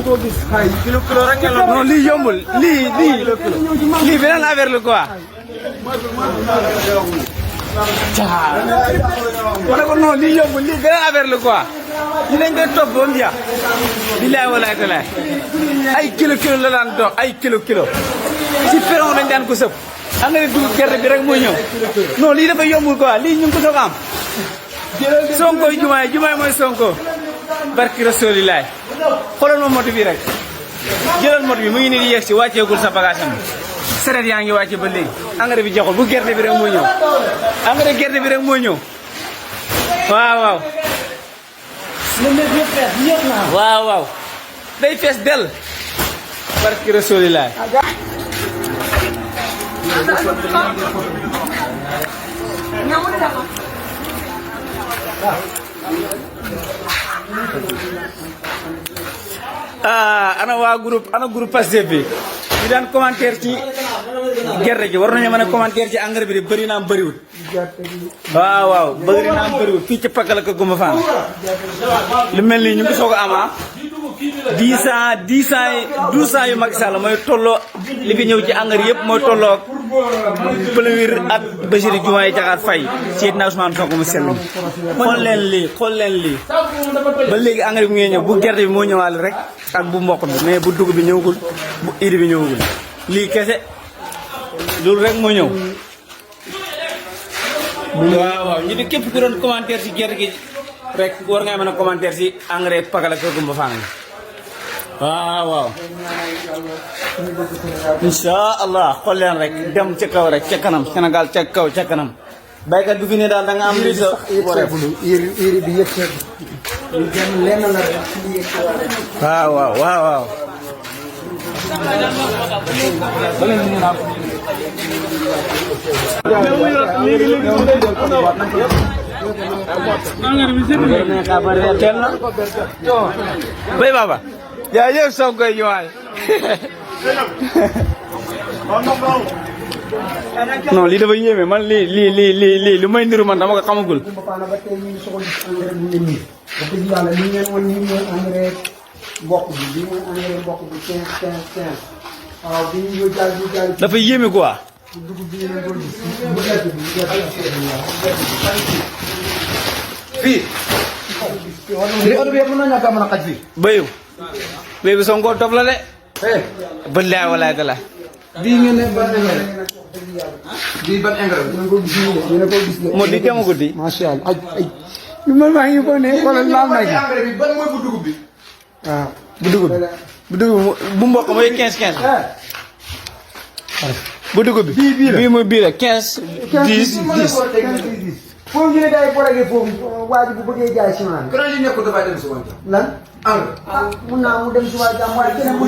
ko gis xay kilo rek ngeen la non lii yombul lii beneen affaire la quoi wala ko non lii yombul lii beneen affaire la quoi li lañ koy topp ba mu jeex billaay walaay talaay ay kilo la daan dox ay kilo ci peron lañ daan ko sëpp engrais dugub gerte bi rek mooy ñëw non lii dafa yombul quoi lii ñu ngi ko soog am sonko yi jumaay mooy sonko barki rasulilaay xoolal ma moto bi rek jëlal moto bi mu ngi nii di yegg si wàcceegul sa bagage am saret yaa ngi wàcce ba léegi engrais bi joxul bu gerte bi rek moo ñëw engrais gerte bi rek moo ñëw waaw waaw day fees del barki rasulilaay ana waa groupe Pastef bi ñu daan commentaire ci gerte gi war nañu mën a commentaire ci engrais bi de bëri naam bëriwul waaw bëri naam bëriwul fii ci Pakala ko Gouma Fane lu mel nii ñu ngi soog a am 10 ans yu Macky Sall mooy tolloo li fi ñëw ci engrais yëpp mooy tolloo premier at Bassirou Diomaye Diakhar Faye Seydina Ousmane Sonko mu sell xool leen lii ba léegi engrais bi ngay ñëw bu gerte bi moo ñëwaale rek ak bu mboq bi mais bu dugub bi ñëwagul bu iri bi ñëwagul lii kese loolu rek moo ñëw waaw ñu di képp ku doon commentaire ci gerte gi rek war nga mën a commentaire ci engrais Pakala ko Gouma Fane waaw insha allah xool leen rek dem ca kaw rek ca kanam Sénégal ca kaw ca kanam baykat bi fi ne daal da nga am li sa iri bi yëpp lenn la rek waaw bay baba yaa yëpp soog koy ñëwaay non lii dafa yéeme man lii lu may niru man dama ko xamagul dafa yéeme quoi fii oto bi yëpp mën na ñàkk a mën a xaj fii béy bi Sonko topp la de billaay walaay dala bii ngeen ne ban engrais bii ban engrais moo di demagul di macha allah ay man maa ngi ko ne xoolal laal na gi engrais bi ban mooy bu dugub bi waaw bu dugub bu mboq mooy 15 bu dugub bi bii mooy bii la 15 10 foofu ñu ne day borogee foofu waa ji bu bëggee jaay ciment bi. keroog yi nekkul dafay dem si wàllu. lan. engrais. mun naa mu dem si wàllu jàmm waaye keneen mu.